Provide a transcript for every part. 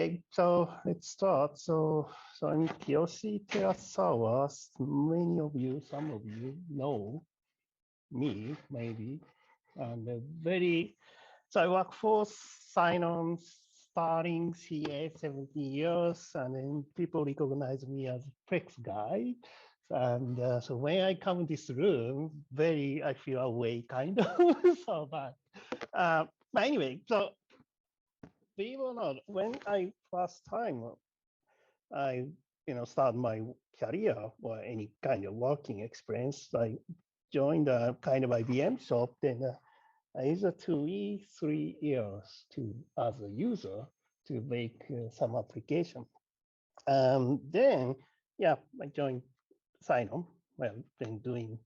Okay, so let's start. So I'm Kiyoshi Terasawa. Many of you, some of you know me, maybe. And so I work for Sign-On starting CA 17 years, and then people recognize me as Plex guy. And so when I come in this room, I feel away kind of. So, but anyway, so believe it or not, when I first time I start my career or any kind of working experience, I joined a kind of IBM shop. Then I used a 3 years as a user to make some application. Then yeah, I joined Sinom. Well, then doing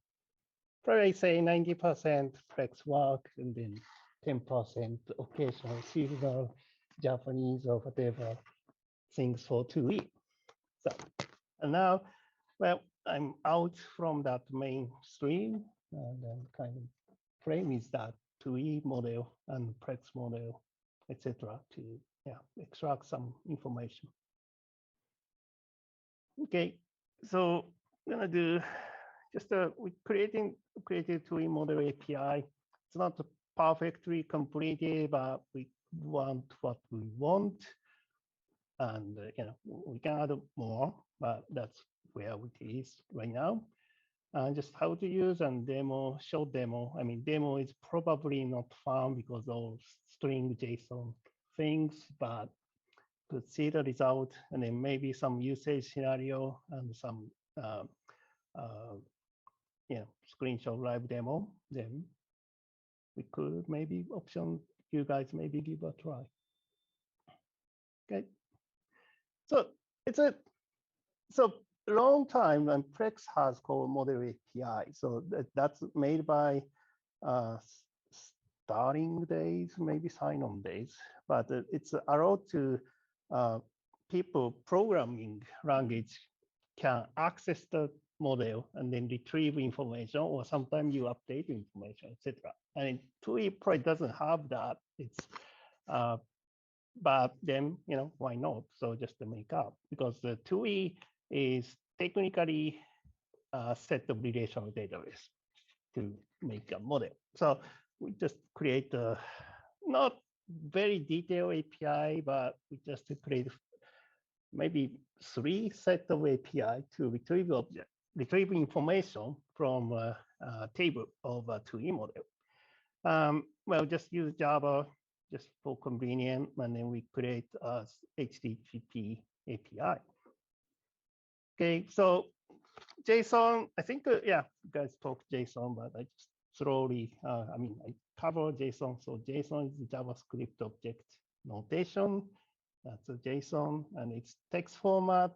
probably say 90% Plex work and then 10% occasional seasonal Japanese or whatever things for 2E. So, and now, well, I'm out from that mainstream and then kind of play with that 2E model and Plex model, etc. to extract some information. Okay, so I'm gonna do just we created 2E model API. It's not perfectly completed, but we want what we want. And we can add more, but that's where it is right now. And just how to use and demo, short demo. I mean, demo is probably not fun because of string JSON things, but to see the result and then maybe some usage scenario and some screenshot live demo, then we could maybe option you guys maybe give a try. Okay. So it's a long time, and Plex has called model API. So that's made by starting days, maybe sign-on days, but it's allowed to people programming language can access the model and then retrieve information, or sometimes you update information, etc. And 2E probably doesn't have that. It's but then, why not? So just to make up, because the 2E is technically a set of relational database to make a model. So we just create a not very detailed API, but we just create maybe 3 sets of API to retrieve information from a table of a 2E model. Well, just use Java just for convenience, and then we create a HTTP API. Okay, so JSON, I think, you guys talk JSON, but I just slowly, I cover JSON. So JSON is the JavaScript object notation. That's a JSON, and it's text format,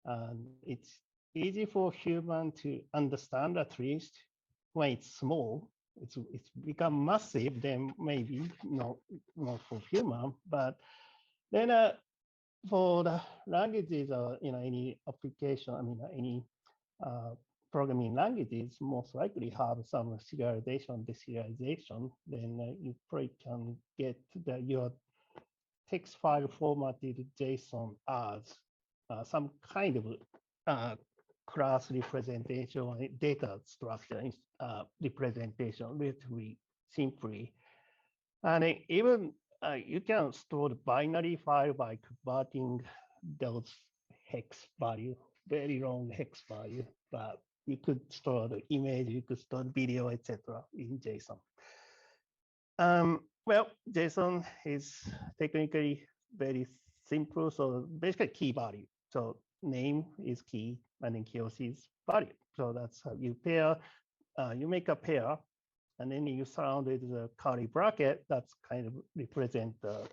and it's easy for human to understand, at least when it's small. It's become massive, then maybe not for human, but then for the languages or any application, any programming languages most likely have some serialization, deserialization. Then you probably can get your text file formatted JSON as some kind of class representation, data structure representation relatively simply. And even you can store the binary file by converting those hex value, very long hex value, but you could store the image, you could store the video, etc. in JSON. Well, JSON is technically very simple. So basically key value. So name is key, and then Kiyoshi is value. So that's how you pair, you make a pair, and then you surround it with a curly bracket. That's kind of represent the,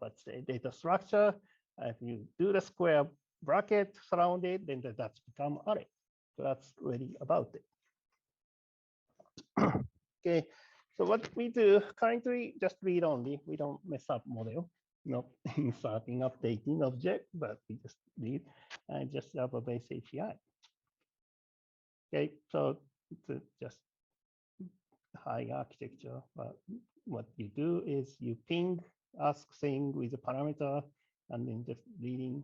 let's say, data structure. If you do the square bracket surrounded, then that's become array. So that's really about it. Okay, so what we do currently, just read only. We don't mess up model, not inserting, updating object, but we just read and just have a base API. Okay, so it's just high architecture. But what you do is you ping ask thing with a parameter and then just reading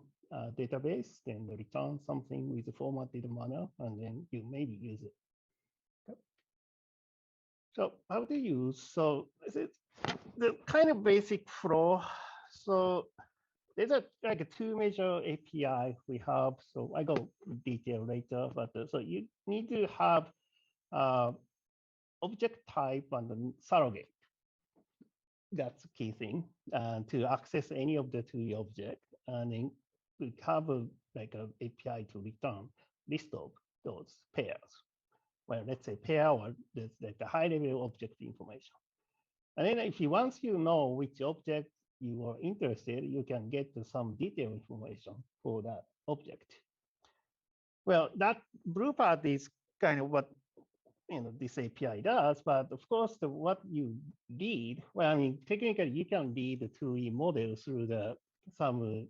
database, then return something with a formatted manner, and then you maybe use it. Okay. So how to use? So this is the kind of basic flow. So there's like a two major API we have. So I go detail later, but so you need to have object type and the surrogate. That's the key thing to access any of the two object, and then we have like a API to return list of those pairs. Well, let's say pair or that's like the high level object information. And then if you once you know which object you are interested, you can get some detailed information for that object. Well, that blue part is kind of what this API does, but of course, what you read, well, I mean, technically you can read the 2E model through some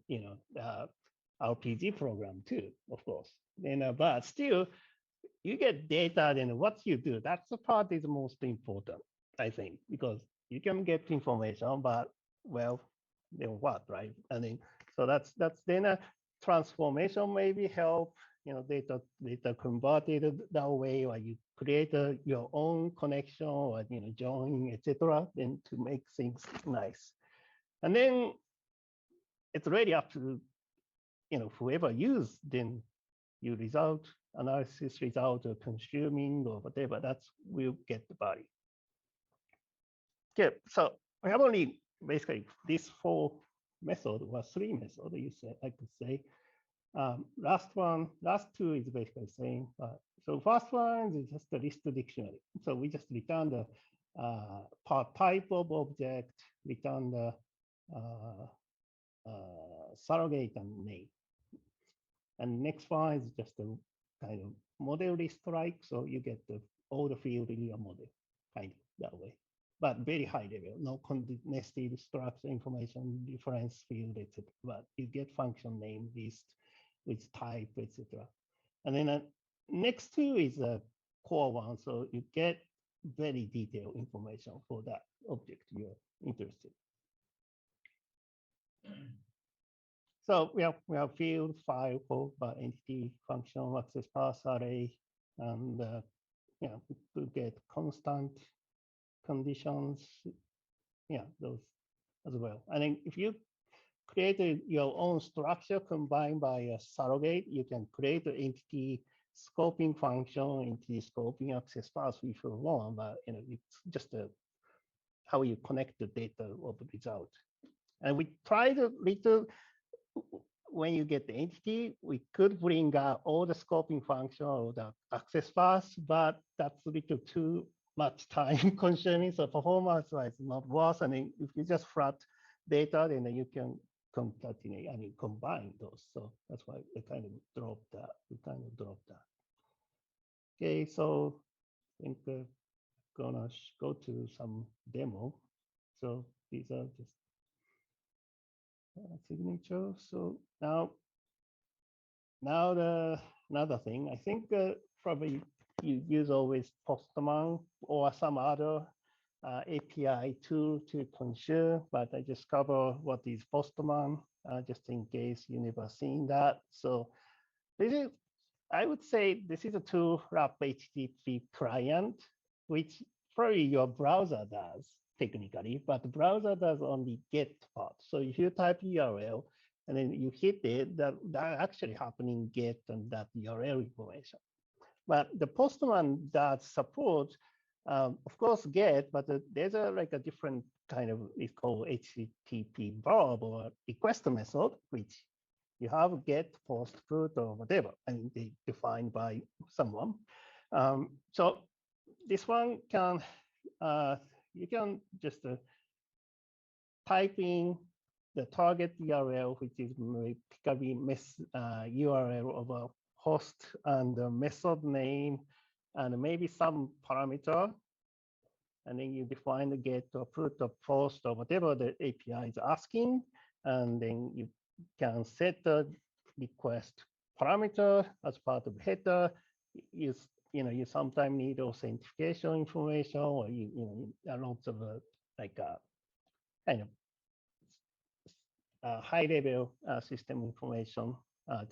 RPG program too, of course. But still, you get data, then what you do, that's the part is most important, I think, because you can get information, but well, then what, right? And then so that's then a transformation maybe help, data converted that way, or you create your own connection or join, etc. Then to make things nice, and then it's really up to whoever use then your result analysis result or consuming or whatever, that's will get the value. Okay, so we have only basically these four methods or three methods you say I could say. Last two is basically the same. So first one is just the list dictionary. So we just return the type of object, return the surrogate and name. And next one is just a kind of model list like, so you get all the field in your model, kind of that way. But very high level, no nested structure information, difference field, etc. But you get function name list with type, etc. And then next two is a core one, so you get very detailed information for that object you're interested. So we have field, file, code, entity, function, access path, array, and to get constant conditions, those as well. And then if you create your own structure combined by a surrogate, you can create an entity scoping function, entity scoping access path if you want, but it's just how you connect the data of the result. And we tried a little. When you get the entity, we could bring out all the scoping function or the access path, but that's a little too much time consuming. So performance-wise, not worth. And then if you just flat data, then you can concatenate, combine those. So that's why we kind of dropped that. Okay, so I think we're gonna go to some demo. So these are just signature. So now another thing, I think probably you use always Postman or some other API tool to consume, but I just cover what is Postman just in case you never seen that. So this is, I would say this is a tool wrap HTTP client, which probably your browser does technically, but the browser does only get part. So if you type URL and then you hit it, that actually happening get and that URL information. But the Postman does support, of course, get, but there's like a different kind of, it's called HTTP verb or request method, which you have get, post, put, or whatever, and they defined by someone. So this one can, you can just type in the target URL, which is typically URL of a host and the method name, and maybe some parameter. And then you define the get or put or post or whatever the API is asking. And then you can set the request parameter as part of header. You sometimes need authentication information, or lots of kind of high-level system information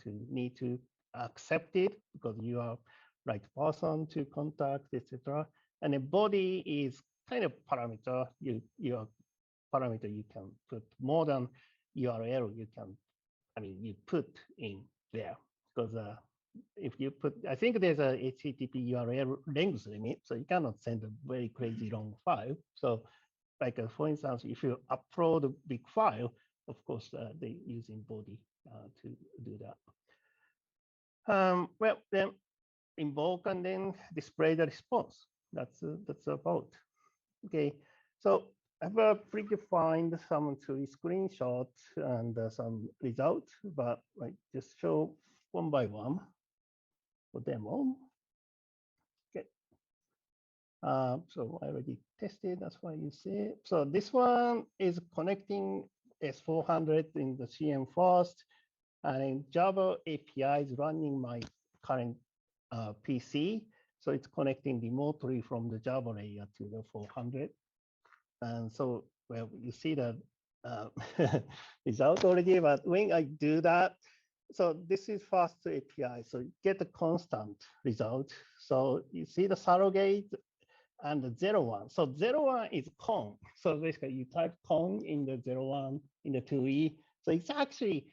to need to accept it because you are right person to contact, etc. And the body is kind of parameter. Your parameter you can put more than URL you can. You put in there because if you put, I think there's a HTTP URL length limit, so you cannot send a very crazy long file. So, like for instance, if you upload a big file, of course they using body to do that. Well, then invoke and then display the response. That's about. Okay, so I've predefined some three screenshots and some results, but I just show one by one for demo. Okay. So I already tested, that's why you see it. So this one is connecting S400 in the CM first, and in Java API is running my current PC. So it's connecting remotely from the Java layer to the 400. And so, well, you see the result already, but when I do that, so this is fast API, so you get a constant result. So you see the surrogate and the 01. So 01 is con. So basically you type con in the 01 in the 2E. So it's actually,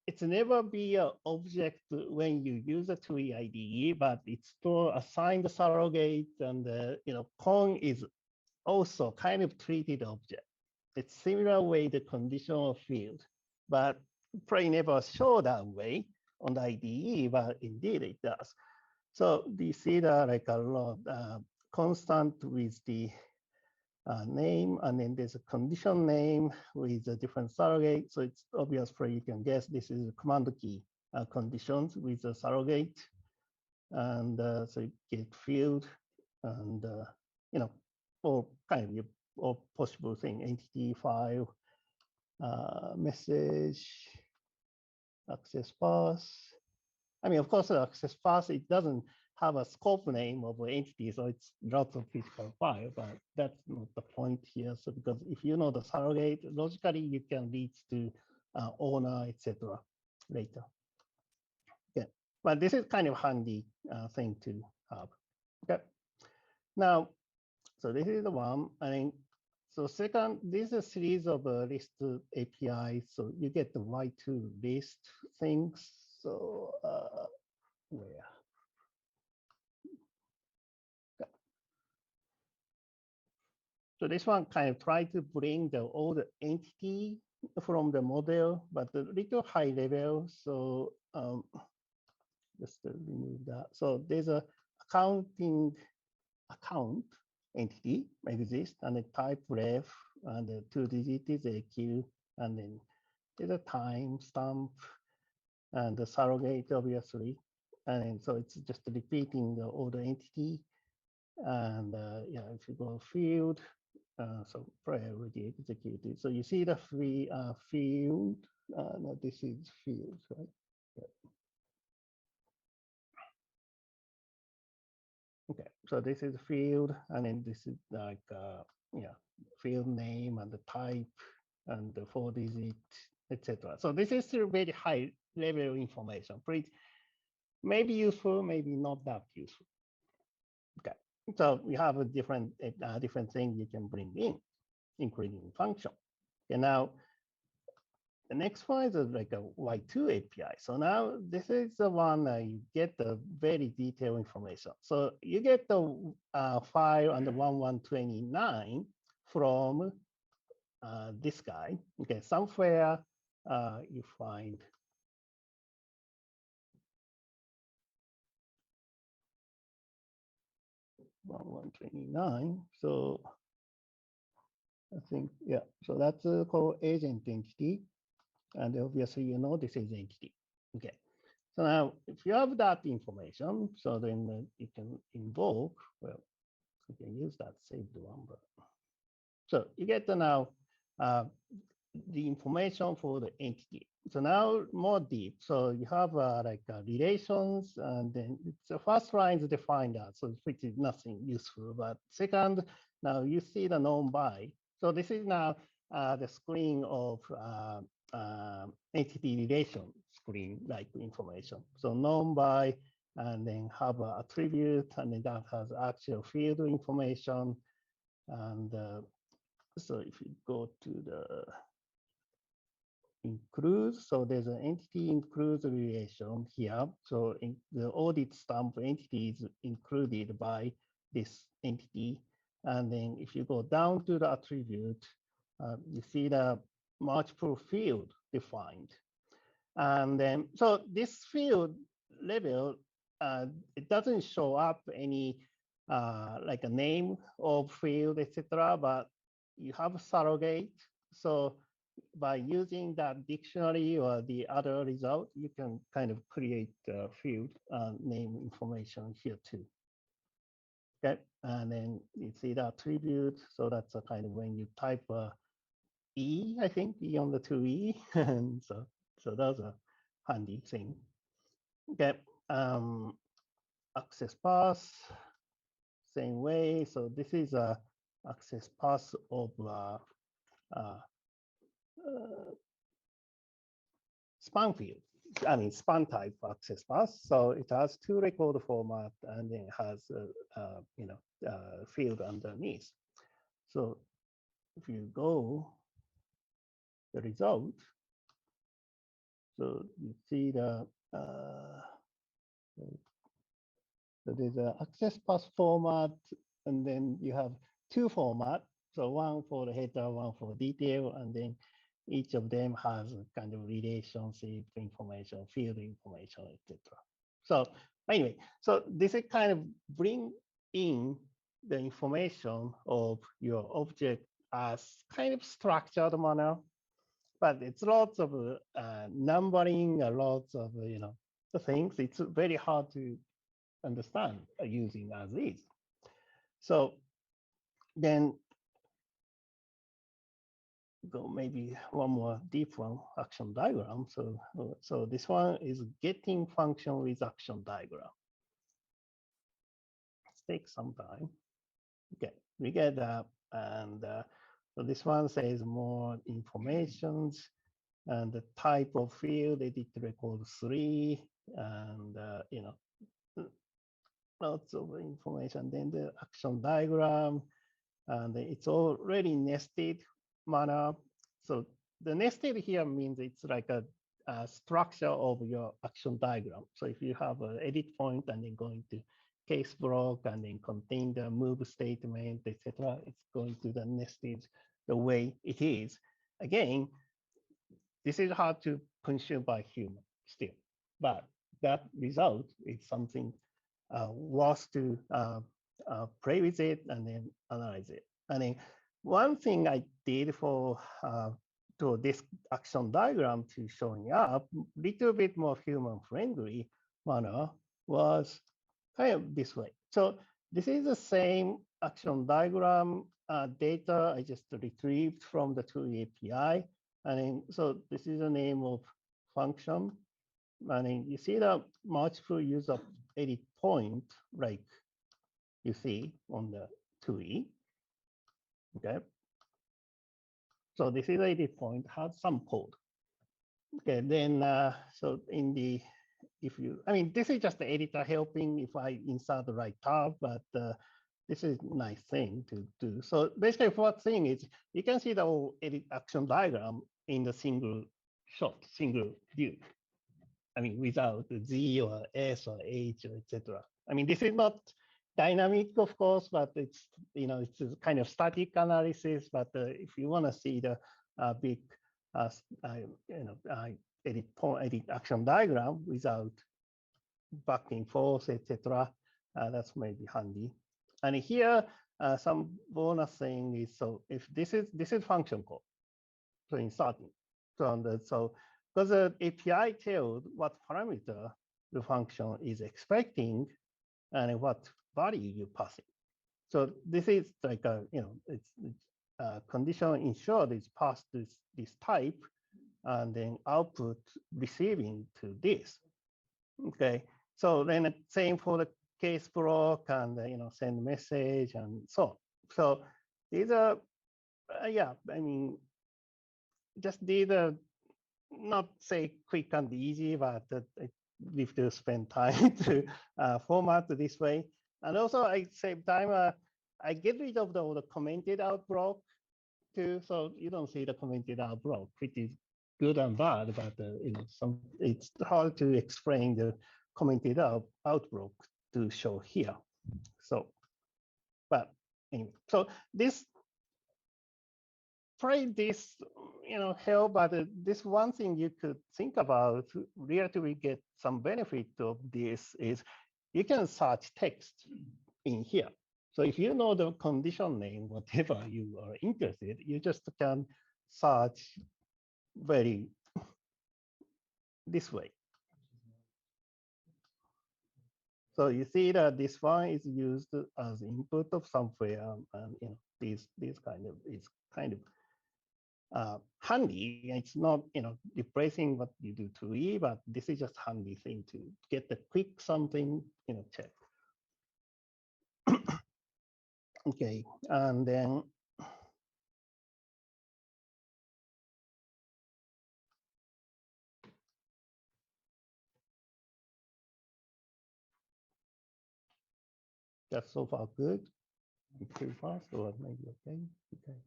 it's never be an object when you use a 2E IDE, but it's still assigned the surrogate, and con is also kind of treated object. It's similar way the conditional field, but probably never show that way on the IDE, but indeed it does. So you see that like a lot constant with the name, and then there's a condition name with a different surrogate. So it's obvious for you can guess this is a command key conditions with a surrogate, and so you get field, and or kind of or possible thing, entity, file, message, access path. Of course, the access path, it doesn't have a scope name of an entity, so it's lots of physical file, but that's not the point here. So because if you know the surrogate, logically you can lead to owner, etc. later. Okay, but this is kind of handy thing to have. Okay, now, so this is the one. So second, this is a series of list APIs. So you get the Y2 list things. So where? So this one kind of try to bring all the entity from the model, but a little high level. So just to remove that. So there's a account entity exists, and the type ref, and the 2-digit is AQ, and then there's a time stamp and the surrogate, obviously. And then, so it's just repeating all the entity. And if you go field, so priority executed. So you see the free field. No, this is field, right? Yeah. Okay, so this is field, and then this is like field name and the type and the 4-digit, etc. So this is still very high level information. Pretty maybe useful, maybe not that useful. Okay, so we have a different thing you can bring in, including function. Okay, now the next one is like a Y2 API. So now this is the one you get the very detailed information. So you get the file under 1129 from this guy. Okay, somewhere you find 1129. So I think, yeah, so that's called agent entity. And obviously, this is entity. Okay. So now, if you have that information, so then you can invoke, well, you can use that saved one. But so you get now the information for the entity. So now more deep. So you have relations, and then the first line is defined that, so which is nothing useful. But second, now you see the known by. So this is now the screen of entity relation screen like information. So known by, and then have an attribute, and then that has actual field information. And so if you go to the includes, so there's an entity includes relation here. So in the audit stamp entity is included by this entity. And then if you go down to the attribute, you see the multiple field defined. And then, so this field level, it doesn't show up any like a name of field, etc. But you have a surrogate. So by using that dictionary or the other result, you can kind of create field name information here too. Okay, and then you see the attribute. So that's a kind of when you type E, I think E on the 2E, and so that's a handy thing. Okay, access path, same way. So this is a access path of span field. I mean, span type access path. So it has two record format and then it has field underneath. So if you go the result, so you see the so there's an access path format, and then you have two formats. So one for the header, one for detail, and then each of them has a kind of relationship information, field information, etc. So anyway, so this is kind of bring in the information of your object as kind of structured manner, but it's lots of numbering, lots of the things. It's very hard to understand using as is. So then go maybe one more deep one, action diagram. So this one is getting function with action diagram. It takes some time. Okay, we get that. And so this one says more informations and the type of field, edit record 3, and lots of information. Then the action diagram, and it's already nested manner. So the nested here means it's like a structure of your action diagram. So if you have an edit point and then going to case block and then contain the move statement, etc., it's going to the nested the way it is. Again, this is hard to consume by human still, but that result is something worth to play with it and then analyze it. And then one thing I did for to this action diagram to showing up little bit more human friendly manner was kind of this way. So this is the same action diagram data I just retrieved from the TUI API. And then, so this is the name of function. And then you see the multiple user edit point, like you see on the TUI. Okay. So this is edit point, has some code. Okay, then so in the this is just the editor helping if I insert the right tab, but this is a nice thing to do. So basically, first thing is you can see the whole edit action diagram in the single shot, single view. I mean, without Z or S or H or etc. I mean, this is not dynamic, of course, but it's it's a kind of static analysis. But if you want to see the big edit action diagram without back and forth, etc., that's maybe handy. And here, some bonus thing is, so if this is function call, so inserting. So because the API tells what parameter the function is expecting and what value you passing. So this is like a it's condition ensured is passed this type, and then output receiving to this. Okay, so then same for the case block and send message and so on. So these are yeah, I mean just these are not say quick and easy, but we have to spend time to format this way. And also at the same time, I get rid of the commented out block too, so you don't see the commented out block, which is good and bad, but it's hard to explain the commented out block to show here. So, but anyway, so this probably this help, but this one thing you could think about really get some benefit of this is you can search text in here. So if you know the condition name, whatever you are interested, you just can search very this way. So you see that this one is used as input of somewhere, and these kind of is kind of handy. It's not replacing what you do to E, but this is just handy thing to get the quick something check. Okay, and then that's so far good. Too fast or maybe okay. Okay.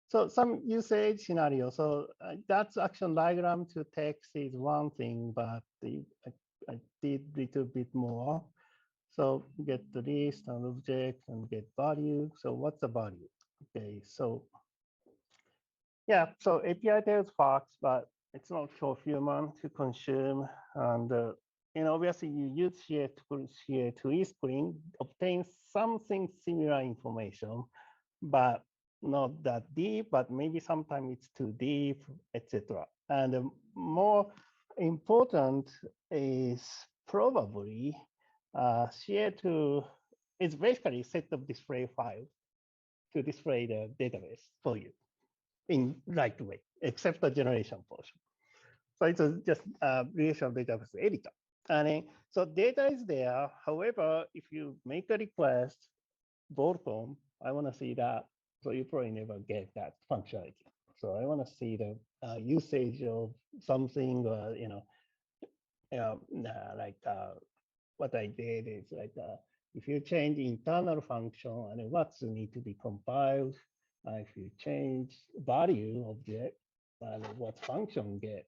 So some usage scenario. So that's action diagram to text is one thing, but I did a little bit more. So get the list and object and get value. So what's the value? Okay, so yeah, so API tells facts, but it's not for human to consume. And obviously you use here to e-screen, obtain something similar information, but not that deep, but maybe sometimes it's too deep, etc. And more important is probably CA2 is basically set of display file to display the database for you in right way, except the generation portion. So it's just a relational database editor. And so data is there. However, if you make a request, bolt-on, I want to see that. So you probably never get that functionality. So I want to see the usage of something, or like what I did is like if you change internal function and what's need to be compiled, if you change value object and what function get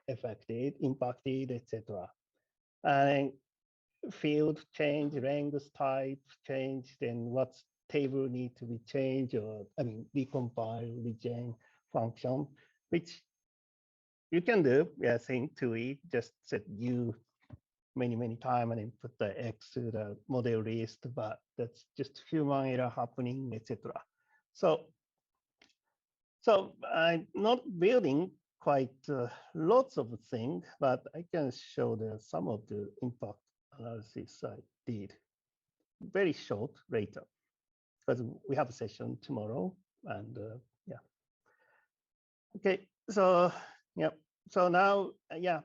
affected, impacted, etc. And field change, length type change, then what's table need to be changed, or recompile, regen function, which you can do, I think, to it, just set u many times and then put the x to the model list, but that's just human error happening, etc. So I'm not building quite lots of things, but I can show some of the impact analysis I did very short later, because we have a session tomorrow, and yeah. Okay, so yeah, so now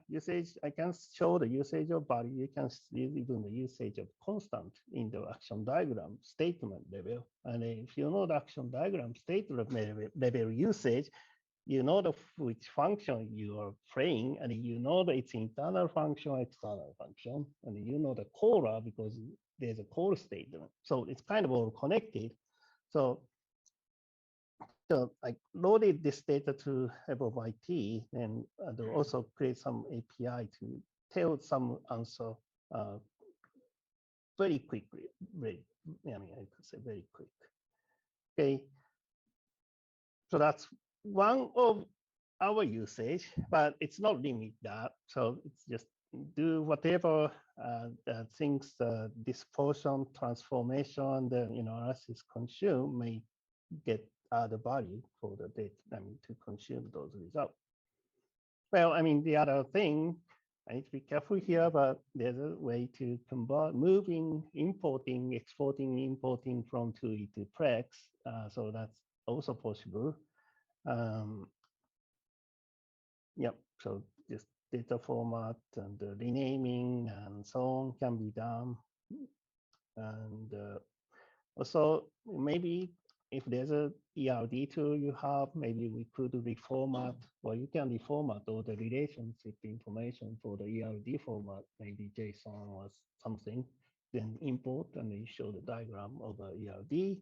usage. I can show the usage of value. You can see even the usage of constant in the action diagram statement level. And if you know the action diagram statement level usage, you know which function you are playing, and you know that it's internal function, external function, and you know the caller because there's a call statement. So it's kind of all connected. So I loaded this data to above IT and also create some API to tell some answer very quickly. I could say very quick. Okay, so that's one of our usage, but it's not limit that. So it's just do whatever things this portion transformation, the analysis consume may get the value for the data, to consume those results. Well, the other thing, I need to be careful here, but there's a way to convert moving, importing, exporting, importing from TUI to Plex. So that's also possible. Yep, so just data format and the renaming and so on can be done. And also maybe if there's a ERD tool you have, maybe we could reformat, or you can reformat all the relationship information for the ERD format, maybe JSON or something, then import and then show the diagram of the ERD.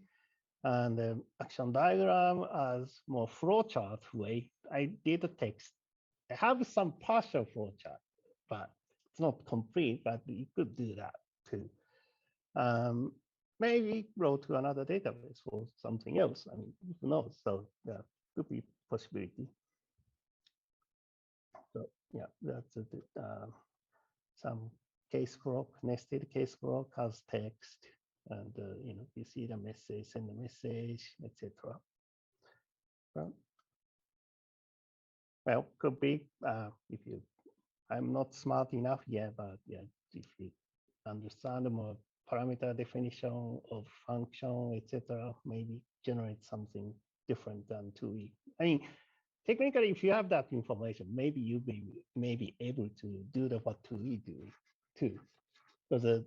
And the action diagram as more flowchart way. I did the text. I have some partial flowchart, but it's not complete, but you could do that too. Maybe go to another database for something else. I mean, who knows? So yeah, could be possibility. So yeah, that's some case block, nested case block has text, and you see the message, send the message, etc. Well, could be if you. I'm not smart enough yet, but yeah, if you understand more parameter definition of function, etc., maybe generate something different than 2E. I mean, technically, if you have that information, maybe you may be able to do the what 2E do too. Because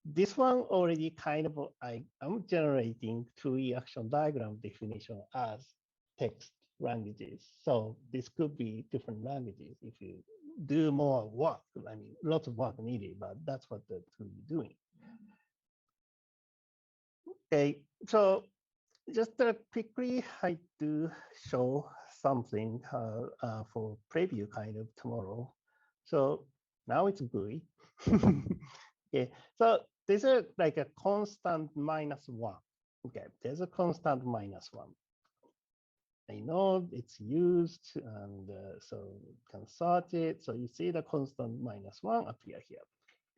this one already kind of, I'm generating 2E action diagram definition as text languages. So this could be different languages if you do more work. I mean, lots of work needed, but that's what the 2E doing. Okay, so just quickly, I do show something for preview kind of tomorrow. So now it's GUI. Okay, so this is like a constant -1. Okay, there's a constant -1. I know it's used, and so you can search it. So you see the constant -1 appear here.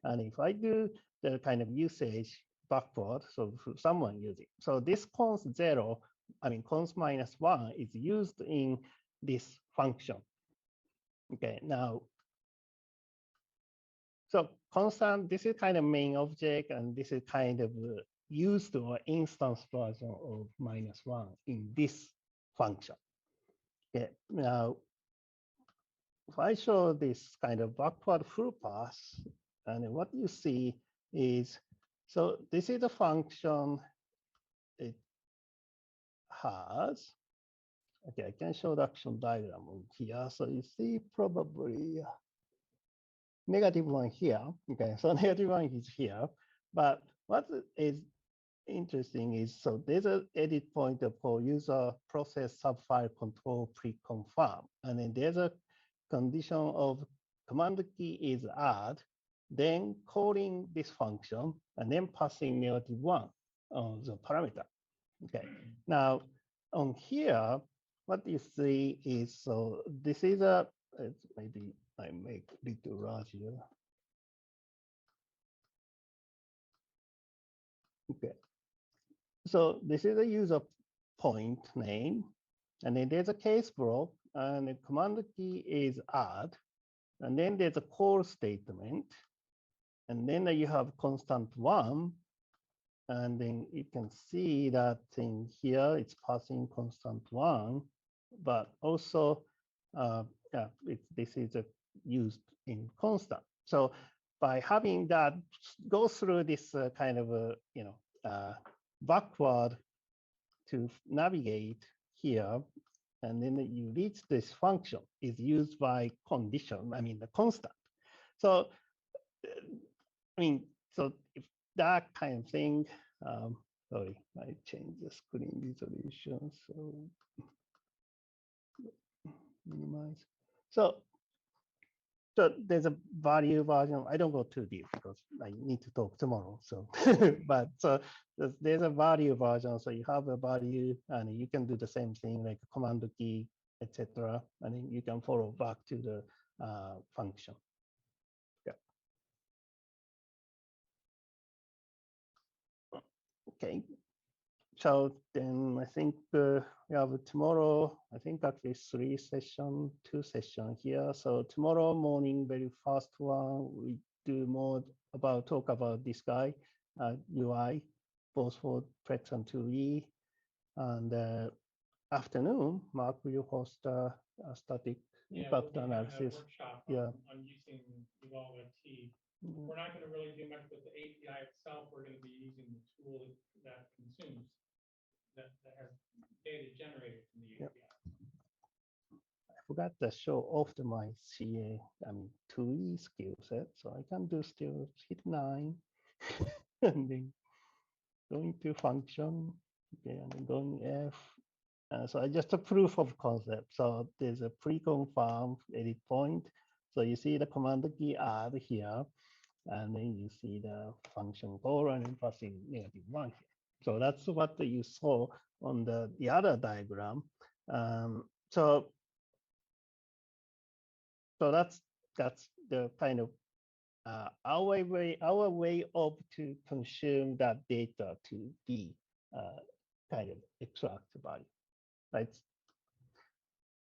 And if I do the kind of usage backward, so someone use it. So this const 0, I mean const -1 is used in this function. Okay, now, so constant, this is kind of main object, and this is kind of used or instance version of -1 in this function. Okay, now, if I show this kind of backward full pass, and what you see is, so this is a function it has. Okay, I can show the action diagram here. So you see probably -1 here. Okay, so -1 is here. But what is interesting is, so there's an edit pointer for user process subfile control pre-confirm. And then there's a condition of command key is add, then calling this function, and then passing -1 on the parameter. Okay, now on here, what you see is, so this is a, maybe I make little larger. Okay, so this is a user point name, and then there's a case block, and the command key is add, and then there's a call statement, and then you have constant 1, and then you can see that in here it's passing constant 1, but also yeah, this is used in constant. So by having that go through this kind of backward to navigate here, and then you reach this function is used by condition, I mean the constant. So I mean, so if that kind of thing, sorry, I changed the screen resolution, so minimize. So there's a value version. I don't go too deep because I need to talk tomorrow. So, but so there's a value version. So you have a value, and you can do the same thing like a command key, etc. And then you can follow back to the function. Yeah. Okay. So then I think we have tomorrow, I think actually 2 sessions here. So tomorrow morning, very first one, we do more about, talk about this guy, UI, both for Plex and 2E. And afternoon, Mark will host a static impact analysis. Yeah. On using Evolve T. We're not going to really do much with the API itself. We're going to be using the tool that consumes. that has data generated from the Yep. API. I forgot to show off my CA, 2E skill set. So I can do still hit 9 and then going to function, okay, and then going F. So I just a proof of concept. So there's a pre-confirm edit point. So you see the command key add here, and then you see the function call and then passing -1 here. So that's what you saw on the other diagram. So that's the kind of our way of to consume that data to be kind of extract value, right?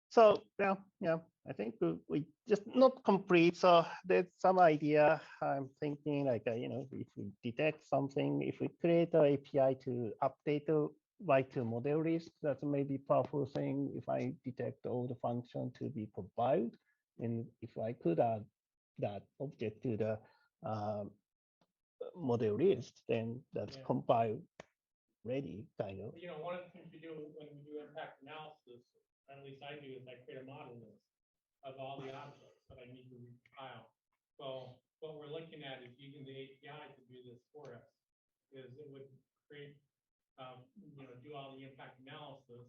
So yeah, I think we just not complete. So there's some idea. I'm thinking like if we detect something, if we create an API to update the Y2 model list, that's maybe powerful thing. If I detect all the function to be compiled, and if I could add that object to the model list, then that's compiled ready, kind of. One of the things we do when we do impact analysis, at least I do, is I create a model list of all the objects that I need to recompile. So what we're looking at is using the API to do this for us. Is it would create, do all the impact analysis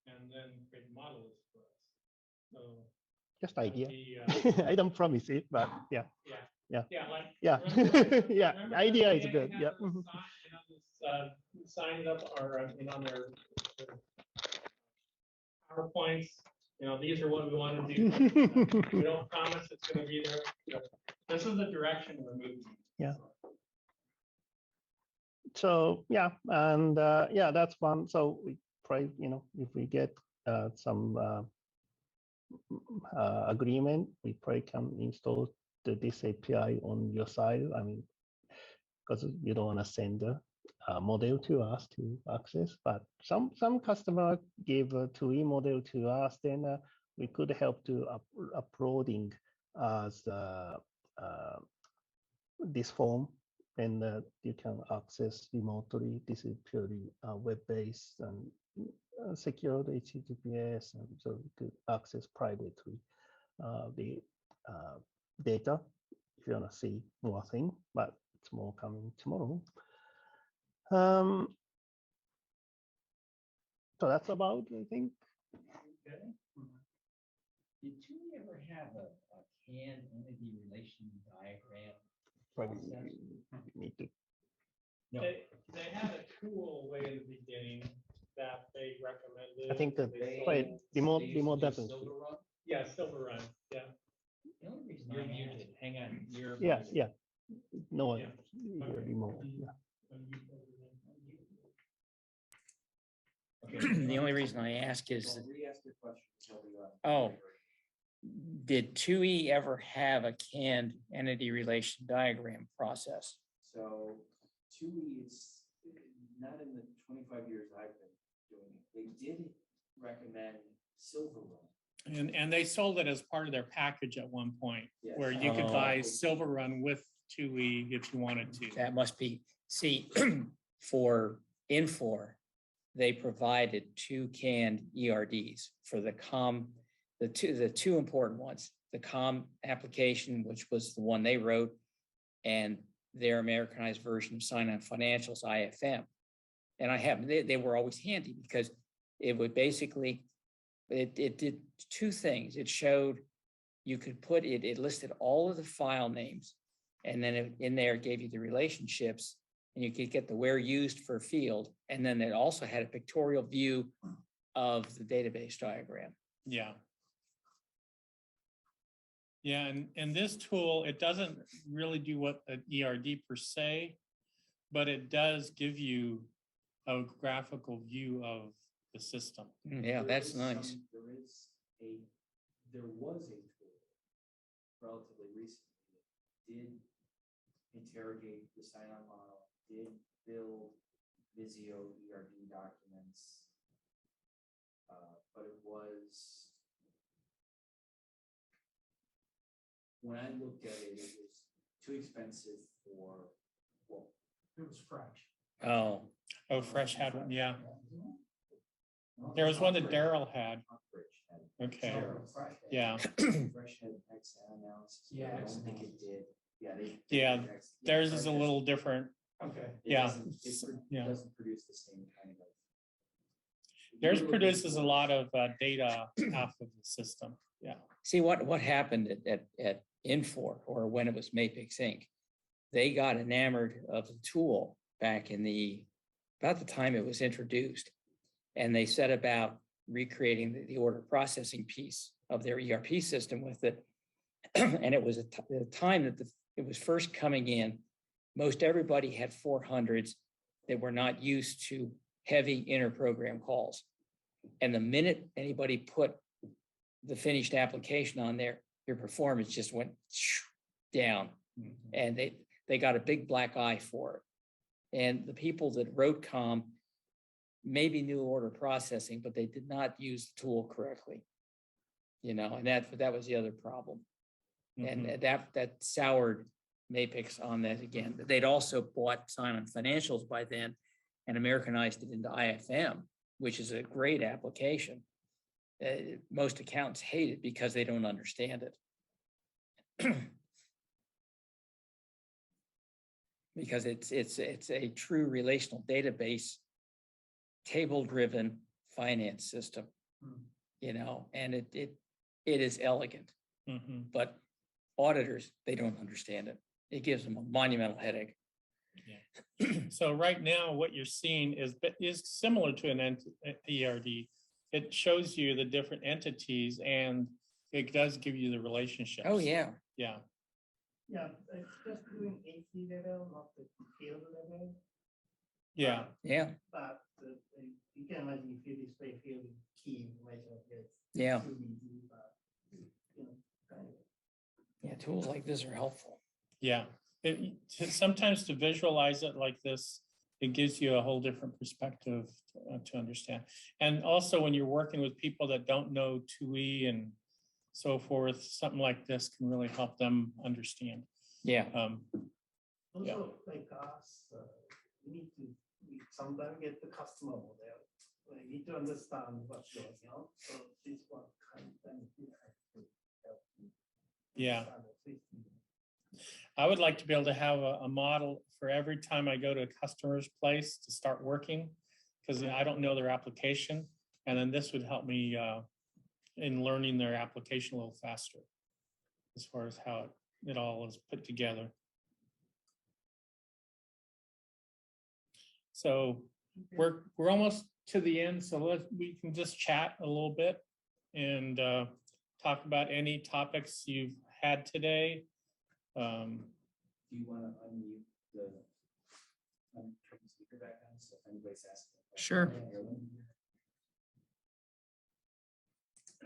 and then create a model list for us. So just idea. Be, I don't promise it, but yeah. Yeah. Yeah. Yeah. Idea is good. Yeah. Signed up or on their PowerPoints. These are what we want to do. We don't promise it's going to be there. This is the direction we're moving. Yeah. So yeah, and yeah, that's fun. So we probably, if we get some agreement, we probably can install this API on your side. Because you don't want to send a model to us to access, but some customer give a 2E model to us, then we could help to uploading as this form, and you can access remotely. This is purely web-based and secured HTTPS, and so you could access privately the data if you want to see more thing, but it's more coming tomorrow. So that's about, I think. Okay. Did you ever have a canned entity relation diagram Probably process? need to. No. They had a tool way in the beginning that they recommended. I think that They quite sold- remote doesn't. Yeah, Silver Run. Yeah. The only reason You're I muted. asked- Hang on. You're Yeah, muted. yeah. No, Yeah. you're remote. Yeah. Okay. The only reason I ask is, Don't re-ask your question until we Oh. did 2E ever have a canned entity relation diagram process? So 2E is not in the 25 years I've been doing it. They did recommend Silver Run. And they sold it as part of their package at one point, Yes. where you could Oh. buy Silver Run with 2E if you wanted to. That must be, see, for Infor, they provided 2 canned ERDs for the two important ones, the COM application, which was the one they wrote, and their Americanized version of Sign-On Financials, IFM. And they were always handy because it would basically, it did two things. It showed you could put it, it listed all of the file names, and then in there it gave you the relationships, and you could get the where used for field. And then it also had a pictorial view of the database diagram. Yeah. Yeah, and this tool, it doesn't really do what an ERD per se, but it does give you a graphical view of the system. Yeah, that's nice. There was a tool relatively recently that did interrogate the sign-on model, did build Visio ERD documents, but it was, when I looked at it, it was too expensive for, well, it was fresh. Oh, Oh, Fresh had one, yeah. There was one that Daryl had. Okay. Yeah. Fresh had X analysis. Yeah, I X don't think it did. Yeah, Yeah, X- theirs Fresh is a has- little different. Okay. it yeah. it doesn't produce the same kind of. Theirs produces a lot of data off of the system. Yeah. See what happened at Infor, or when it was Mapix Inc. They got enamored of the tool back in about the time it was introduced. And they set about recreating the order processing piece of their ERP system with it. And it was the time that it was first coming in. Most everybody had 400s that were not used to heavy interprogram calls. And the minute anybody put the finished application on there, your performance just went down. And they got a big black eye for it. And the people that wrote COM maybe knew order processing, but they did not use the tool correctly. And that was the other problem. And that soured Mapix on that again. They'd also bought Simon Financials by then and Americanized it into IFM, which is a great application. Most accountants hate it because they don't understand it. Because it's a true relational database, table-driven finance system, and it is elegant. But auditors, they don't understand it. It gives them a monumental headache. So right now, what you're seeing is similar to an ERD. It shows you the different entities, and it does give you the relationships. Oh, yeah. Yeah. Yeah, it's just doing AC level, not the field level. Yeah. Yeah. But you can imagine if you display field key measure, it's Yeah. too easy, but kind of. Yeah, tools like this are helpful. Yeah. Sometimes to visualize it like this, it gives you a whole different perspective to understand. And also when you're working with people that don't know 2E and so forth, something like this can really help them understand. Yeah. Also, like us, we sometimes get the customer model. We need to understand what's going on. So this one kind of help you. Yeah. understand the system. I would like to be able to have a model for every time I go to a customer's place to start working, because I don't know their application. And then this would help me in learning their application a little faster as far as how it all is put together. So we're almost to the end, so we can just chat a little bit and talk about any topics you've had today. Do you want to unmute turn the speaker back on, so if anybody's asking? Sure.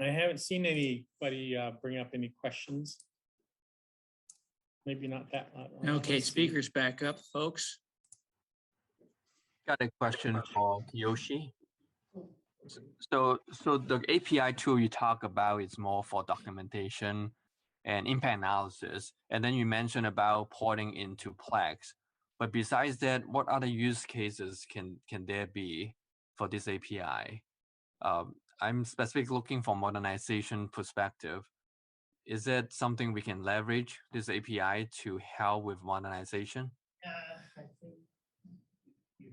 I haven't seen anybody bring up any questions. Maybe not that loud. Okay, speakers back up, folks. Got a question for Kiyoshi. So the API tool you talk about is more for documentation and impact analysis. And then you mentioned about porting into Plex. But besides that, what other use cases can there be for this API? I'm specifically looking for modernization perspective. Is that something we can leverage this API to help with modernization? I think you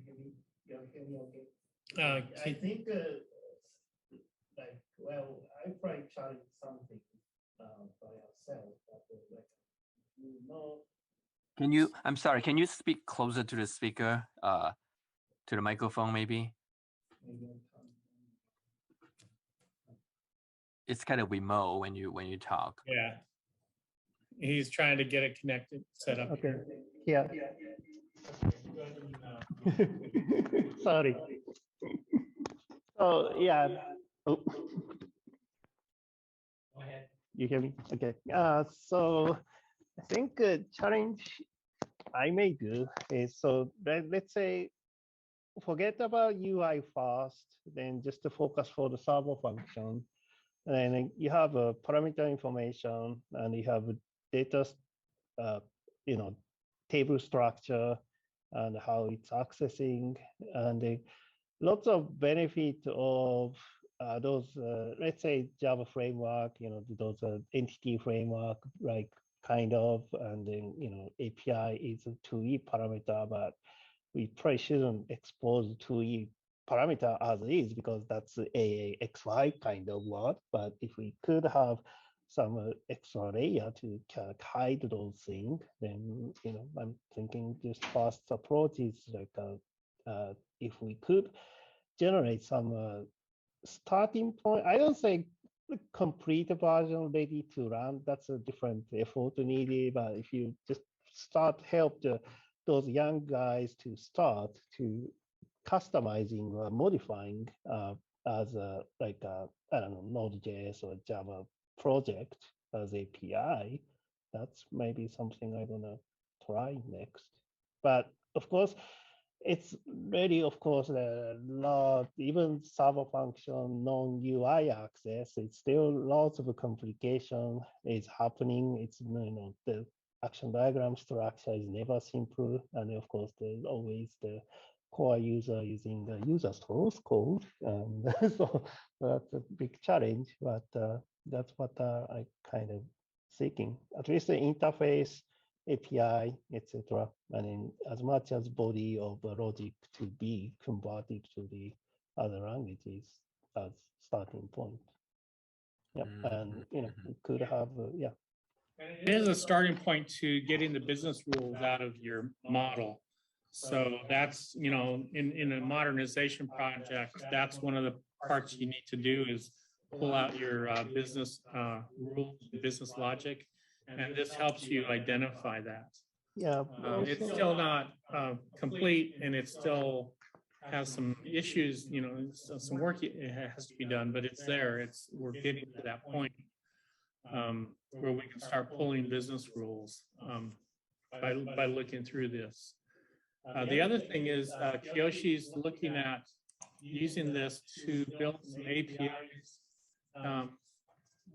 hear me okay? I think I probably charge something by ourselves, but Can you, I'm sorry, can you speak closer to the speaker, to the microphone maybe? It's kind of remote when you talk. Yeah. He's trying to get it connected, set up. Okay. Yeah. Sorry. Oh, yeah. Oh. Go ahead. You hear me? Okay. So I think a challenge I may do is, so let's say, forget about UI first, then just to focus for the server function. And then you have a parameter information, and you have data, table structure and how it's accessing, and lots of benefit of those, let's say Java framework, those entity framework, like kind of, and then, API is a 2E parameter, but we probably shouldn't expose 2E parameter as is because that's AAXY kind of word. But if we could have some extra layer to hide those things, then, I'm thinking this first approach is like, if we could generate some starting point. I don't say the complete version ready to run. That's a different effort needed. But if you just help those young guys to start to customizing or modifying as like I don't know, Node.js or Java project as API, that's maybe something I'm gonna try next. But of course, it's really, of course, a lot, even server function, non-UI access, it's still lots of complication is happening. It's, the action diagram structure is never simple. And of course, there's always the core user using the user source code. And so that's a big challenge, but that's what I kind of seeking, at least the interface, API, etc. And then as much as body of the logic to be converted to the other languages as starting point. Yeah, and we could have yeah. It is a starting point to getting the business rules out of your model. So that's, in a modernization project, that's one of the parts you need to do is pull out your business rules, business logic, and this helps you identify that. Yeah, it's still not complete, and it still has some issues. Some work it has to be done, but it's there. We're getting to that point where we can start pulling business rules by looking through this. The other thing is Kiyoshi's looking at using this to build some APIs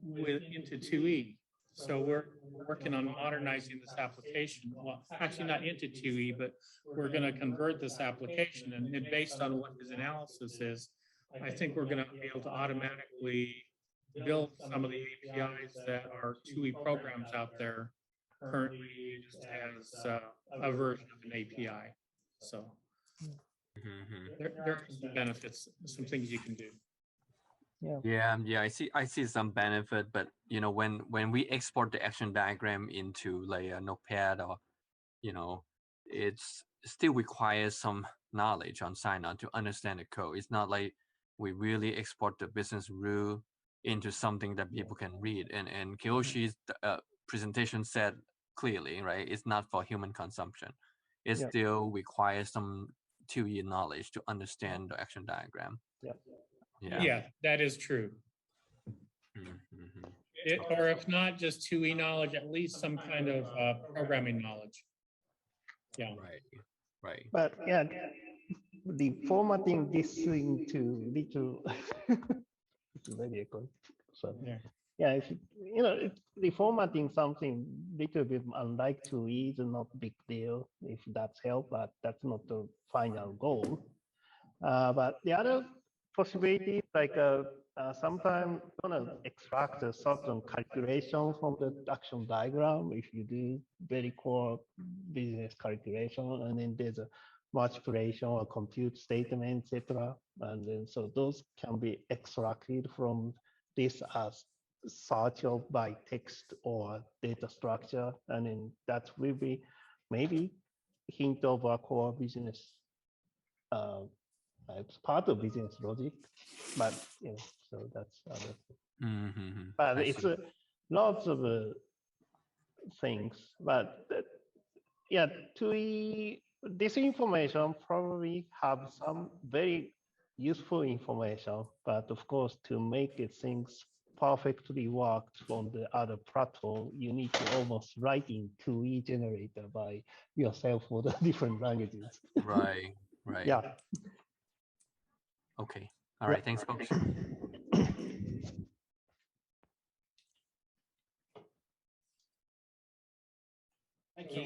into 2E. So we're working on modernizing this application. Well, actually not into 2E, but we're going to convert this application. And based on what his analysis is, I think we're going to be able to automatically build some of the APIs that are 2E programs out there currently just as a version of an API. So there are some benefits, some things you can do. Yeah, I see some benefit, but when we export the action diagram into like a notepad, or it's still requires some knowledge on sign-on to understand the code. It's not like we really export the business rule into something that people can read. And Kiyoshi's presentation said clearly, right? It's not for human consumption. It still requires some 2E knowledge to understand the action diagram. Yeah, that is true. Or if not just 2E knowledge, at least some kind of programming knowledge. Yeah. Right. But yeah, the formatting this thing to little it's very cool. So yeah, if the formatting something little bit unlike 2E is not big deal if that's help, but that's not the final goal. But the other possibility, like sometimes gonna extract a certain calculation from the action diagram if you do very core business calculation, and then there's a multiplication or compute statement, etc. And then so those can be extracted from this as search of by text or data structure, and then that will be maybe hint of a core business. It's part of business logic, but so that's other. But it's lots of things. But yeah, this information probably have some very useful information, but of course, to make things perfectly worked on the other platform, you need to almost write in 2E generator by yourself for the different languages. Right. Yeah. Okay. All right. Thanks, folks. So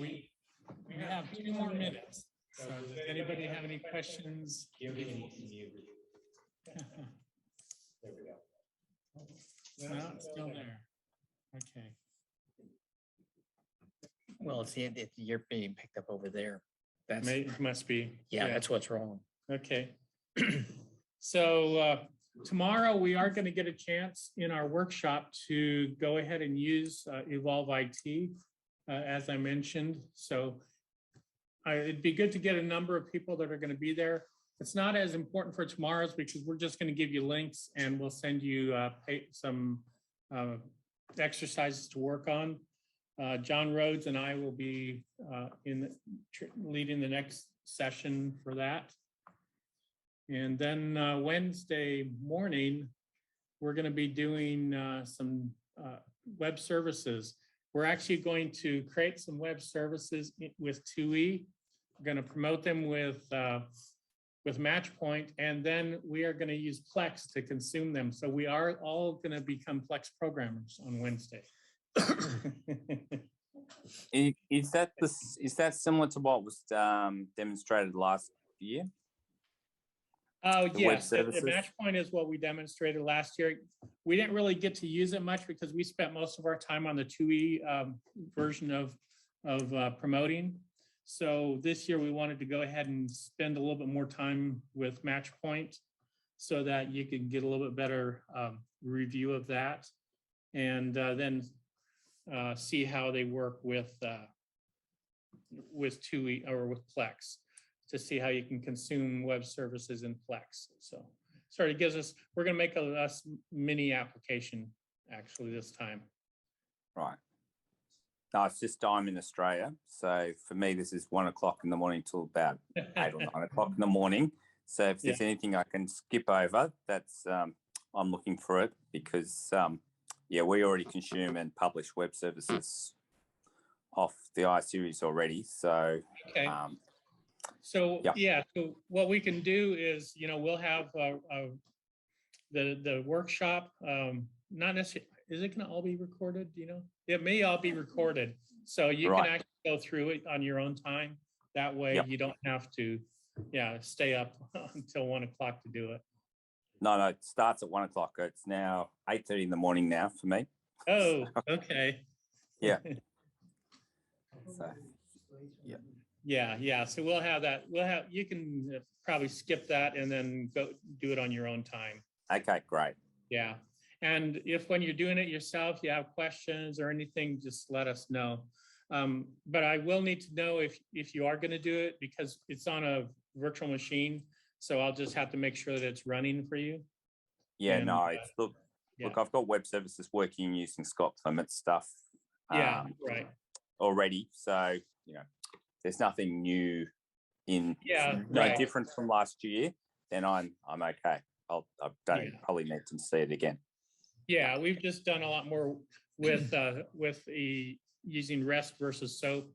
we have 2 more minutes. So does anybody have any questions? There we go. No, it's still there. Okay. Well, you're being picked up over there. That's, Must be. yeah, that's what's wrong. Okay. So tomorrow we are going to get a chance in our workshop to go ahead and use Evolve IT, as I mentioned. So it'd be good to get a number of people that are going to be there. It's not as important for tomorrow's because we're just going to give you links and we'll send you some exercises to work on. John Rhodes and I will be leading the next session for that. And then Wednesday morning, we're going to be doing some web services. We're actually going to create some web services with 2E. We're going to promote them with Matchpoint, and then we are going to use Plex to consume them. So we are all going to become Plex programmers on Wednesday. Is that similar to what was demonstrated last year? Oh, The web yes. The services? Matchpoint is what we demonstrated last year. We didn't really get to use it much because we spent most of our time on the 2E version of promoting. So this year we wanted to go ahead and spend a little bit more time with Matchpoint so that you can get a little bit better review of that, and then see how they work with 2E or with Plex, to see how you can consume web services in Plex. So sorry, it gives us, we're going to make a mini application actually this time. Right. No, it's just I'm in Australia. So for me, this is 1 o'clock in the morning till about 8 or 9 o'clock in the morning. So if there's anything I can skip over, that's I'm looking for it because yeah, we already consume and publish web services off the iSeries already. So okay. So yeah, so what we can do is, we'll have the workshop. Not necessarily, is it going to all be recorded? Do you know? It may all be recorded, so you can actually go through it on your own time. That way, you don't have to, stay up until 1 o'clock to do it. No, it starts at 1 o'clock. It's now 8:30 in the morning now for me. Oh, okay. Yeah. So, Yeah. So we'll have that. You can probably skip that and then go do it on your own time. okay, great. Yeah. And if when you're doing it yourself, you have questions or anything, just let us know. But I will need to know if you are going to do it because it's on a virtual machine. So I'll just have to make sure that it's running for you. Yeah, no, it's look, I've got web services working using Scott Clement's stuff. Right. Already. So, there's nothing new different from last year, then I'm okay. I don't probably need to see it again. Yeah, we've just done a lot more with using REST versus SOAP.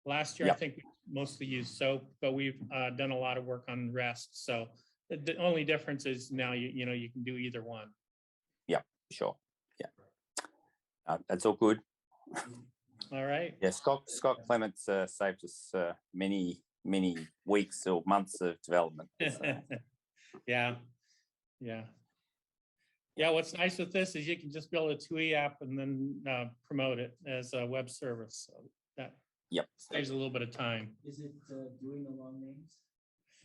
Last year, I think we mostly used SOAP, but we've done a lot of work on REST. So the only difference is now you can do either one. Yeah, sure. Yeah, that's all good. All right. Yeah, Scott Clements saved us many weeks or months of development. So. Yeah. What's nice with this is you can just build a 2E app and then promote it as a web service. So that saves a little bit of time. Is it doing the long names?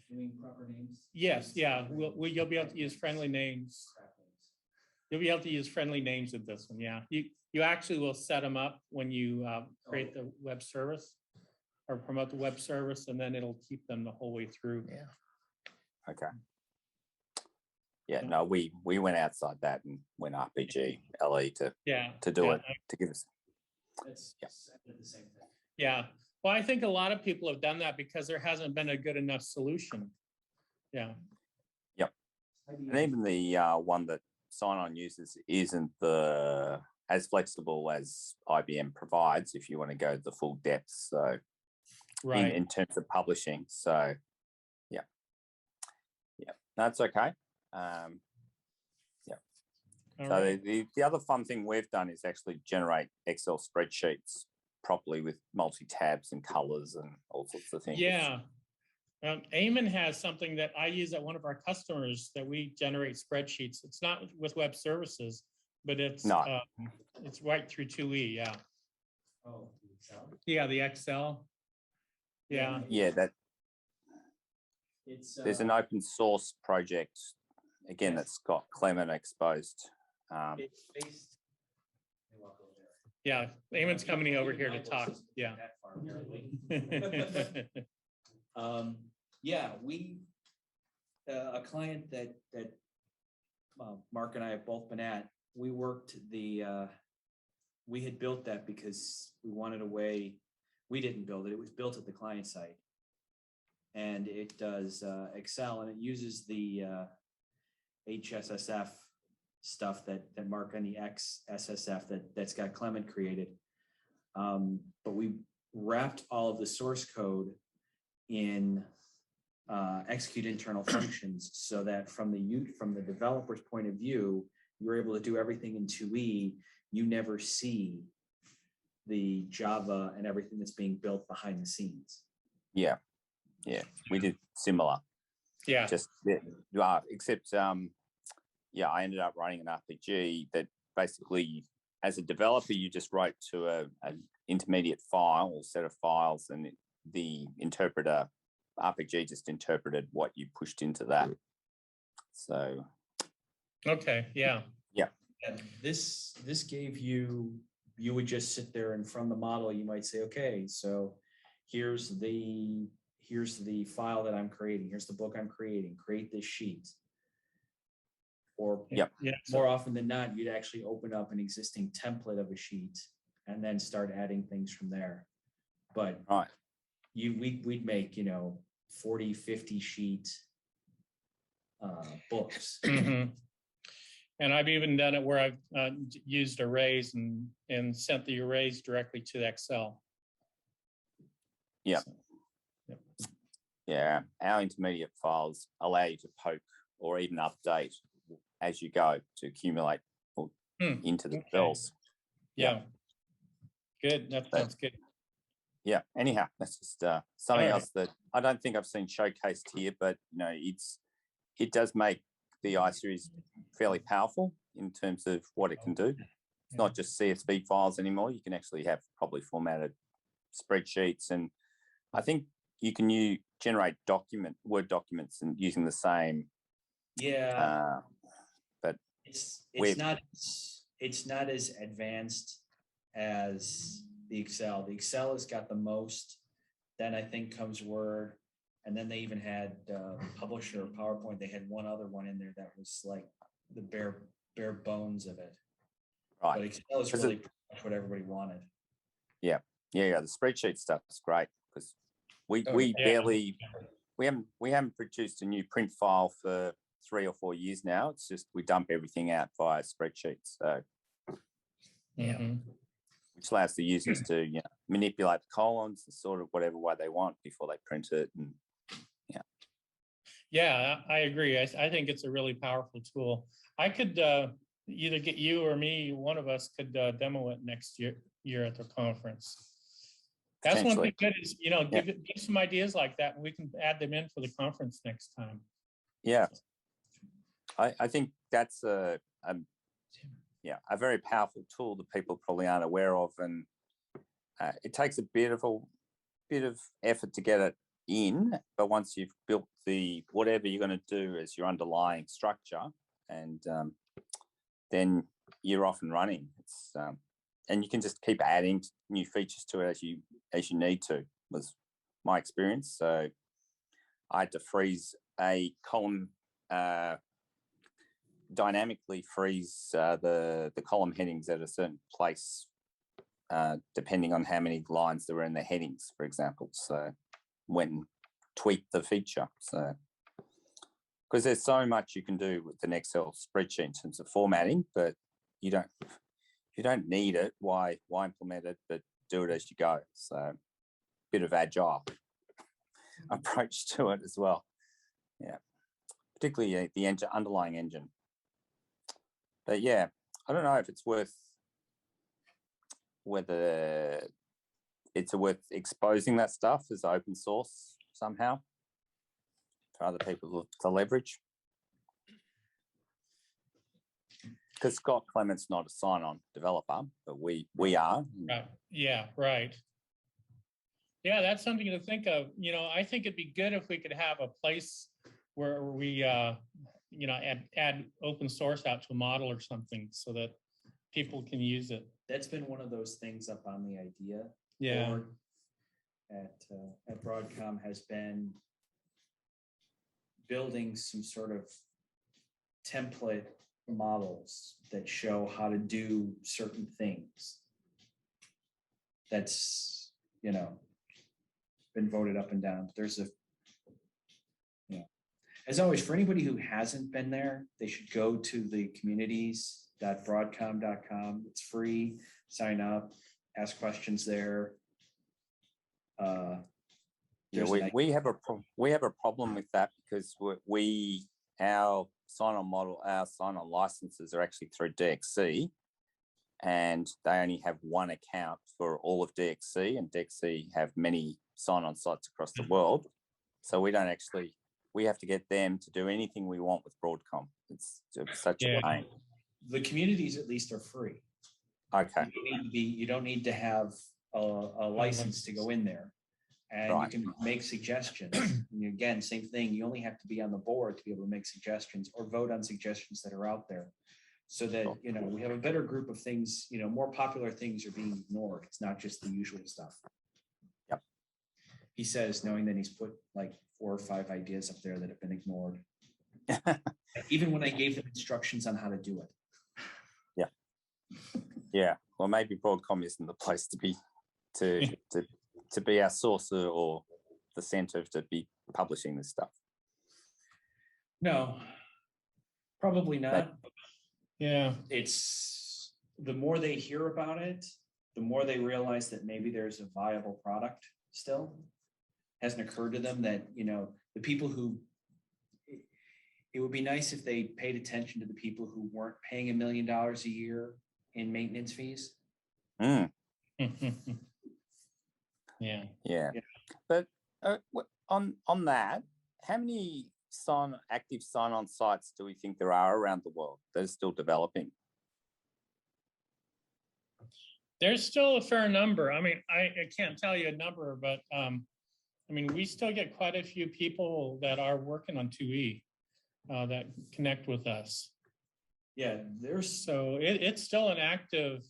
Doing proper names? Yes. Yeah. You'll be able to use friendly names. You'll be able to use friendly names with this one. Yeah. You actually will set them up when you create the web service or promote the web service, and then it'll keep them the whole way through. Yeah. Okay. Yeah, no, we went outside that and went RPG LE to do it, to give us. It's the same thing. Yeah. Well, I think a lot of people have done that because there hasn't been a good enough solution. Yeah. Yep. And even the one that Sign-On uses isn't as flexible as IBM provides if you want to go the full depth. So in terms of publishing. So yeah. That's okay. So the other fun thing we've done is actually generate Excel spreadsheets properly with multi-tabs and colors and all sorts of things. Yeah. Eamon has something that I use at one of our customers that we generate spreadsheets. It's not with web services, but it's No. it's right through 2E. Yeah. Oh, Excel? Yeah, the Excel. Yeah. Yeah, that It's, there's an open source project again Yes. that's got Clement exposed. it's based. Let me walk over there. Yeah. Eamon's coming over here to Michael's talk. isn't Yeah. that far, apparently. Yeah, we, a client that Mark and I have both been at, we worked we had built that because we wanted a way, we didn't build it, it was built at the client site. And it does Excel, and it uses the HSSF stuff that Mark on the XSSF that's got Clement created. But we wrapped all of the source code in execute internal functions, so that from the developer's point of view, you're able to do everything in 2E. You never see the Java and everything that's being built behind the scenes. Yeah, we did similar. Yeah. Just except yeah, I ended up running an RPG that basically, as a developer, you just write to an intermediate file or set of files, and the interpreter RPG just interpreted what you pushed into that. So Okay. Yeah. And this gave you would just sit there, and from the model you might say, okay, so here's the file that I'm creating, here's the book I'm creating, create this sheet. Or Yeah. more often than not, you'd actually open up an existing template of a sheet and then start adding things from there. But right, we'd make 40, 50 sheet books. Mhm. And I've even done it where I've used arrays and sent the arrays directly to Excel. Yeah. So, yep. Yeah, our intermediate files allow you to poke or even update as you go to accumulate into the cells. Yeah. Good. That sounds good. Yeah. Anyhow, that's just something else that I don't think I've seen showcased here, but it does make the iSeries fairly powerful in terms of what it can do. It's not just CSV files anymore. You can actually have properly formatted spreadsheets, and I think you can generate Word documents and using the same. Yeah, but it's not as advanced as the Excel. The Excel has got the most. Then I think comes Word, and then they even had Publisher or PowerPoint. They had one other one in there that was like the bare bones of it. Right. But Excel is really pretty much what everybody wanted. Yeah. The spreadsheet stuff is great because we haven't produced a new print file for 3 or 4 years now. It's just we dump everything out via spreadsheets. So which allows the users to manipulate the columns and sort of whatever way they want before they print it. And Yeah, I agree. I think it's a really powerful tool. I could either get you or me, one of us could demo it next year at the conference. That's one thing good is, give some ideas like that, and we can add them in for the conference next time. Yeah. I think that's a very powerful tool that people probably aren't aware of, and it takes a bit of effort to get it in, but once you've built whatever you're going to do as your underlying structure, and then you're off and running. It's and you can just keep adding new features to it as you need to, was my experience. So I had to freeze a column, dynamically freeze the column headings at a certain place, depending on how many lines there were in the headings, for example. So went and tweaked the feature. So because there's so much you can do with an Excel spreadsheet in terms of formatting, but you don't need it. Why implement it? But do it as you go. So bit of agile approach to it as well. Yeah, particularly the underlying engine. But yeah, I don't know if it's worth exposing that stuff as open source somehow. for other people to leverage. Because Scott Clement's not a sign-on developer, but we are. Right. Yeah, right. Yeah, that's something to think of. You know, I think it'd be good if we could have a place where we, you know, add open source out to a model or something so that people can use it. That's been one of those things up on the idea Yeah. board at Broadcom, has been building some sort of template models that show how to do certain things. That's, you know, been voted up and down. There's a, you know, as always, for anybody who hasn't been there, they should go to the communities.broadcom.com. It's free. Sign up, ask questions there. Yeah, we have a problem with that because our sign-on model, our sign-on licenses are actually through DXC, and they only have one account for all of DXC, and DXC have many sign-on sites across the world. So we have to get them to do anything we want with Broadcom. It's such a pain. The communities at least are free. Okay. You don't need to have a license to go in there. And Right. you can make suggestions. And again, same thing. You only have to be on the board to be able to make suggestions or vote on suggestions that are out there, so that, you know, we have a better group of things. You know, more popular things are being ignored. It's not just the usual stuff. Yep. He says, knowing that he's put like 4 or 5 ideas up there that have been ignored, even when I gave them instructions on how to do it. Yeah. Well, maybe Broadcom isn't the place to be to be our source or the center to be publishing this stuff. No, probably not. Yeah. It's the more they hear about it, the more they realize that maybe there's a viable product still. Hasn't occurred to them that, you know, the people who, it would be nice if they paid attention to the people who weren't paying $1 million a year in maintenance fees. Mm. Yeah. Yeah. But on that, how many active sign-on sites do we think there are around the world that are still developing? There's still a fair number. I mean, I can't tell you a number, but I mean, we still get quite a few people that are working on 2E that connect with us. Yeah, So it's still an active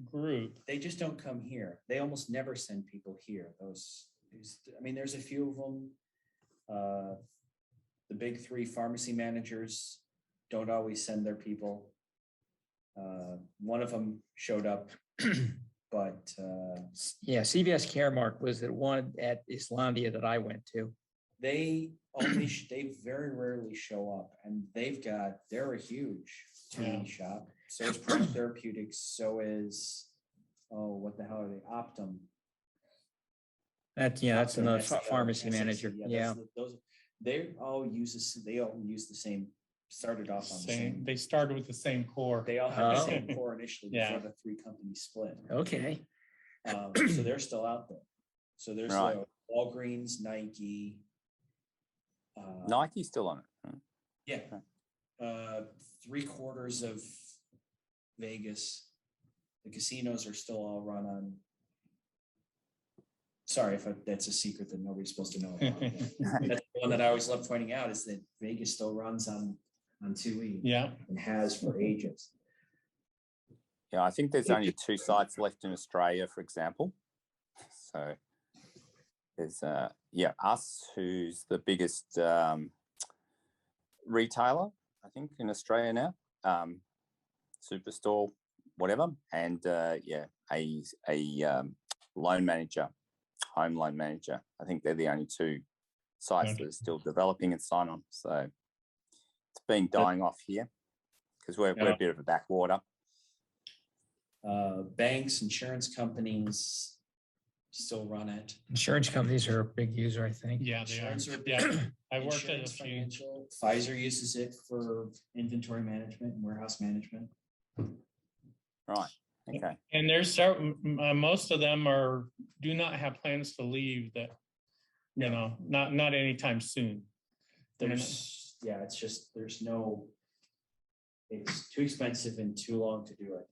group. they just don't come here. They almost never send people here. I mean, there's a few of them. The big 3 pharmacy managers don't always send their people. One of them showed up, but Yeah, CVS Caremark was the one at Islandia that I went to. they very rarely show up, and they're a huge 2E shop. So is Prime Therapeutics. So is, what the hell are they? Optum. That's another pharmacy manager. Yeah. They all use the same. Started off on the same. They started with the same core. They all had the same core initially before the 3 companies split. Okay. So they're still out there. So there's Right. Walgreens, Nike. Nike's still on it. Yeah. 3/4 of Vegas. The casinos are still all run on. Sorry if that's a secret that nobody's supposed to know about. That's the one that I always love pointing out, is that Vegas still runs on 2E. Yeah. And has for ages. Yeah, I think there's only 2 sites left in Australia, for example. So there's us, who's the biggest retailer, I think, in Australia now, Superstore, whatever, and a loan manager, home loan manager. I think they're the only 2 sites that are still developing and sign on. So it's been dying off here because we're a bit of a backwater. Banks, insurance companies still run it. Insurance companies are a big user, I think. Yeah, they are. Insurance are- Yeah. I worked at a Insurance, few. financial. Pfizer uses it for inventory management and warehouse management. Right. Okay. And there's most of them do not have plans to leave that, you know, not anytime soon. there's, it's just, it's too expensive and too long to do it.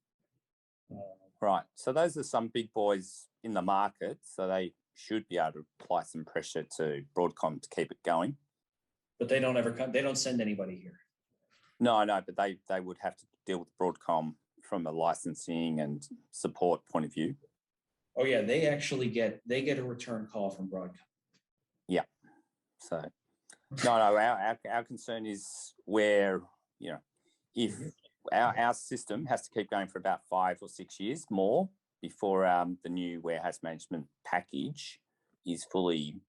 Right. So those are some big boys in the market. So they should be able to apply some pressure to Broadcom to keep it going. But they don't ever come, they don't send anybody here. No, but they would have to deal with Broadcom from a licensing and support point of view. Oh yeah, they actually get a return call from Broadcom. Yeah. So no, our concern is where, if our system has to keep going for about 5 or 6 years more before the new warehouse management package is fully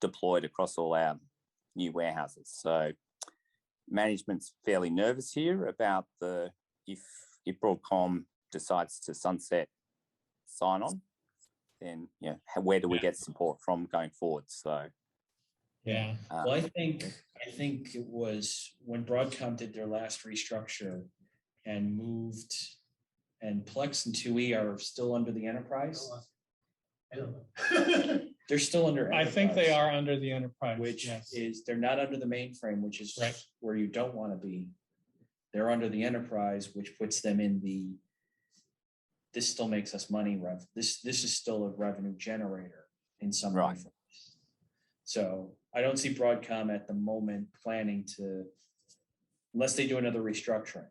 deployed across all our new warehouses. So management's fairly nervous here about if Broadcom decides to sunset sign-on, then where do we get support from going forward? So Yeah. Well, I think it was when Broadcom did their last restructure and moved, and Plex and 2E are still under the enterprise. I don't know. They're still under I enterprise, think they are under the enterprise. which yes. is, they're not under the mainframe, which is Right. where you don't want to be. They're under the enterprise, which puts them in this still makes us money. This is still a revenue generator in some way. Right. So I don't see Broadcom at the moment planning to, unless they do another restructuring.